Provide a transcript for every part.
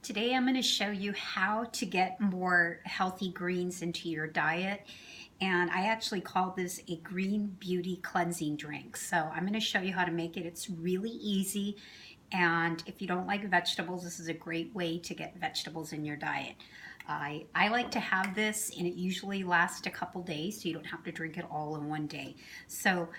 Today I'm going to show you how to get more healthy greens into your diet, and I actually call this a green beauty cleansing drink. So I'm going to show you how to make it. It's really easy, and if you don't like vegetables, this is a great way to get vegetables in your diet. I like to have this, and it usually lasts a couple days, so you don't have to drink it all in one day. So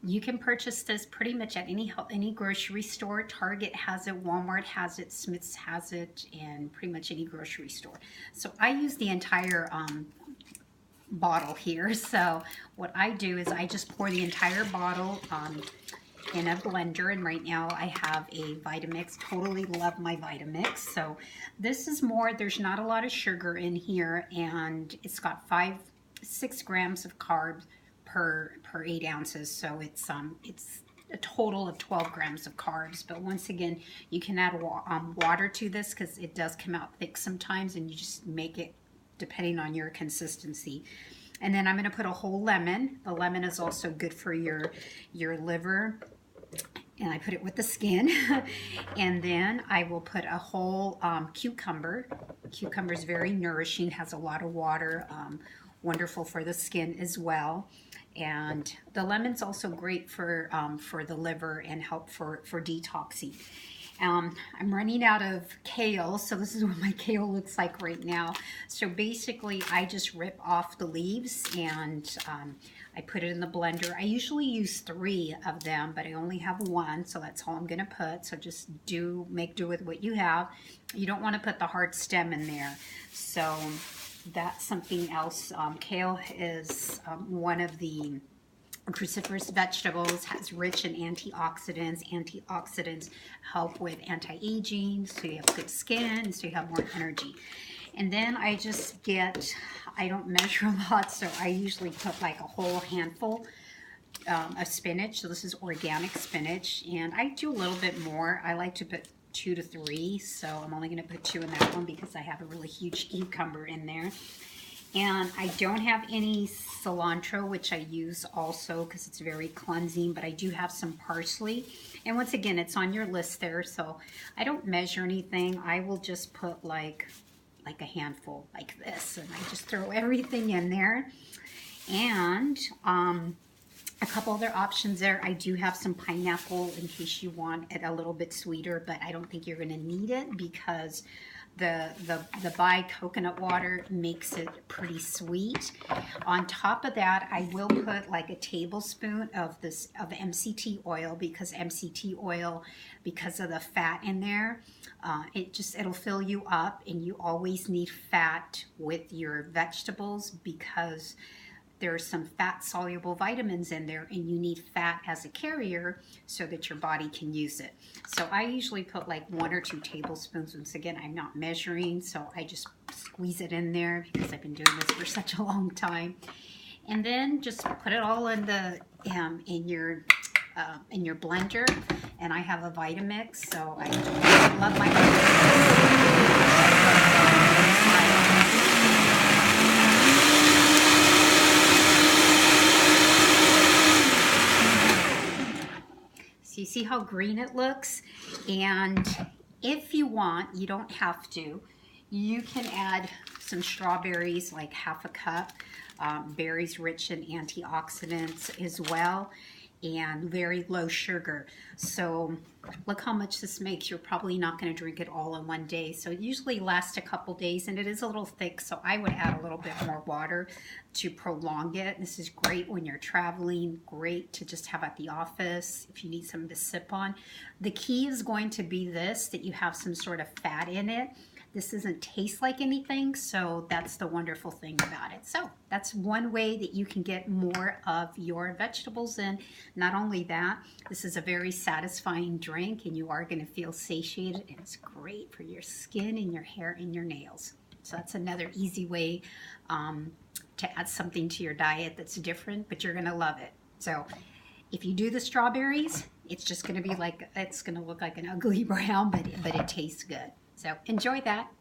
you can purchase this pretty much at any grocery store. Target has it, Walmart has it, Smith's has it, and pretty much any grocery store. So I use the entire bottle here. So what I do is I just pour the entire bottle in a blender, and right now I have a Vitamix. Totally love my Vitamix. So this is more, there's not a lot of sugar in here, and it's got 6 grams of carbs per 8 ounces, so it's a total of 12 grams of carbs. But once again, you can add water to this because it does come out thick sometimes, and you just make it depending on your consistency. And then I'm going to put a whole lemon. The lemon is also good for your liver, and I put it with the skin. And then I will put a whole cucumber. Cucumber is very nourishing, has a lot of water, wonderful for the skin as well. And the lemon's also great for the liver and help for detoxing. I'm running out of kale, so this is what my kale looks like right now. So basically, I just rip off the leaves and I put it in the blender. I usually use 3 of them, but I only have 1, so that's all I'm going to put. So just make do with what you have. You don't want to put the hard stem in there. So that's something else. Kale is one of the cruciferous vegetables, has rich in antioxidants. Antioxidants help with anti-aging, so you have good skin, so you have more energy. And then I don't measure a lot, so I usually put like a whole handful of spinach. So this is organic spinach, and I do a little bit more. I like to put 2 to 3, so I'm only going to put 2 in that one because I have a really huge cucumber in there. And I don't have any cilantro, which I use also because it's very cleansing, but I do have some parsley. And once again, it's on your list there, so I don't measure anything. I will just put like a handful like this, and I just throw everything in there. And a couple other options there. I do have some pineapple in case you want it a little bit sweeter, but I don't think you're going to need it because the Bai coconut water makes it pretty sweet. On top of that, I will put like a tablespoon of MCT oil, because MCT oil, because of the fat in there, it'll fill you up, and you always need fat with your vegetables because there's some fat-soluble vitamins in there, and you need fat as a carrier so that your body can use it. So I usually put like 1 or 2 tablespoons. Once again, I'm not measuring, so I just squeeze it in there because I've been doing this for such a long time. And then just put it all in in your blender. And I have a Vitamix, so I love my Vitamix. So you see how green it looks? And if you want, you don't have to, you can add some strawberries, like half a cup. Berries rich in antioxidants as well, and very low sugar. So look how much this makes. You're probably not going to drink it all in one day. So it usually lasts a couple days, and it is a little thick, so I would add a little bit more water to prolong it. This is great when you're traveling, great to just have at the office if you need something to sip on. The key is going to be that you have some sort of fat in it. This doesn't taste like anything, so that's the wonderful thing about it. So that's one way that you can get more of your vegetables in. Not only that, this is a very satisfying drink, and you are going to feel satiated, and it's great for your skin and your hair and your nails. So that's another easy way to add something to your diet that's different, but you're going to love it. So if you do the strawberries, it's just going to be like, it's going to look like an ugly brown, but it tastes good. So enjoy that.